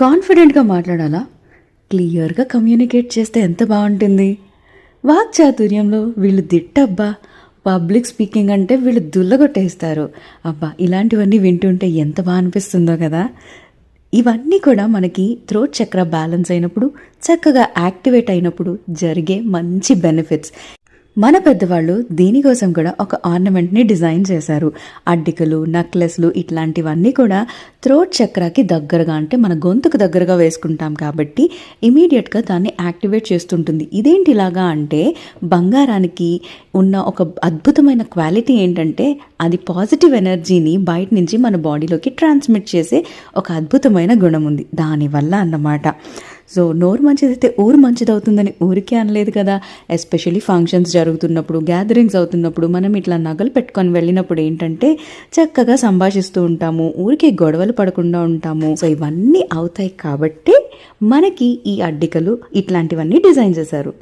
కాన్ఫిడెంట్గా మాట్లాడాలా? క్లియర్గా కమ్యూనికేట్ చేస్తే ఎంత బాగుంటుంది. వాక్చాతుర్యంలో వీళ్ళు దిట్టబ్బా. పబ్లిక్ స్పీకింగ్ అంటే వీళ్ళు దుల్లగొట్టేస్తారు. అబ్బా, ఇలాంటివన్నీ వింటుంటే ఎంత బాగా అనిపిస్తుందో కదా. ఇవన్నీ కూడా మనకి థ్రోట్ చక్ర బ్యాలెన్స్ అయినప్పుడు, చక్కగా యాక్టివేట్ అయినప్పుడు జరిగే మంచి బెనిఫిట్స్. మన పెద్దవాళ్ళు దీనికోసం కూడా ఒక ఆర్నమెంట్ని డిజైన్ చేశారు. అడ్డికలు, నక్లెస్లు ఇట్లాంటివన్నీ కూడా థ్రోట్ చక్రాకి దగ్గరగా, అంటే మన గొంతుకు దగ్గరగా వేసుకుంటాం కాబట్టి ఇమీడియట్గా దాన్ని యాక్టివేట్ చేస్తుంటుంది. ఇదేంటి ఇలాగా అంటే, బంగారానికి ఉన్న ఒక అద్భుతమైన క్వాలిటీ ఏంటంటే అది పాజిటివ్ ఎనర్జీని బయట నుంచి మన బాడీలోకి ట్రాన్స్మిట్ చేసే ఒక అద్భుతమైన గుణం ఉంది దానివల్ల అన్నమాట. సో నోరు మంచిదైతే ఊరు మంచిదవుతుందని ఊరికే అనలేదు కదా. ఎస్పెషల్లీ ఫంక్షన్స్ జరుగుతున్నప్పుడు, గ్యాదరింగ్స్ అవుతున్నప్పుడు మనం ఇట్లా నగలు పెట్టుకొని వెళ్ళినప్పుడు ఏంటంటే చక్కగా సంభాషిస్తూ ఉంటాము, ఊరికే గొడవలు పడకుండా ఉంటాము. సో ఇవన్నీ అవుతాయి కాబట్టి మనకి ఈ అడ్డికలు ఇట్లాంటివన్నీ డిజైన్ చేశారు.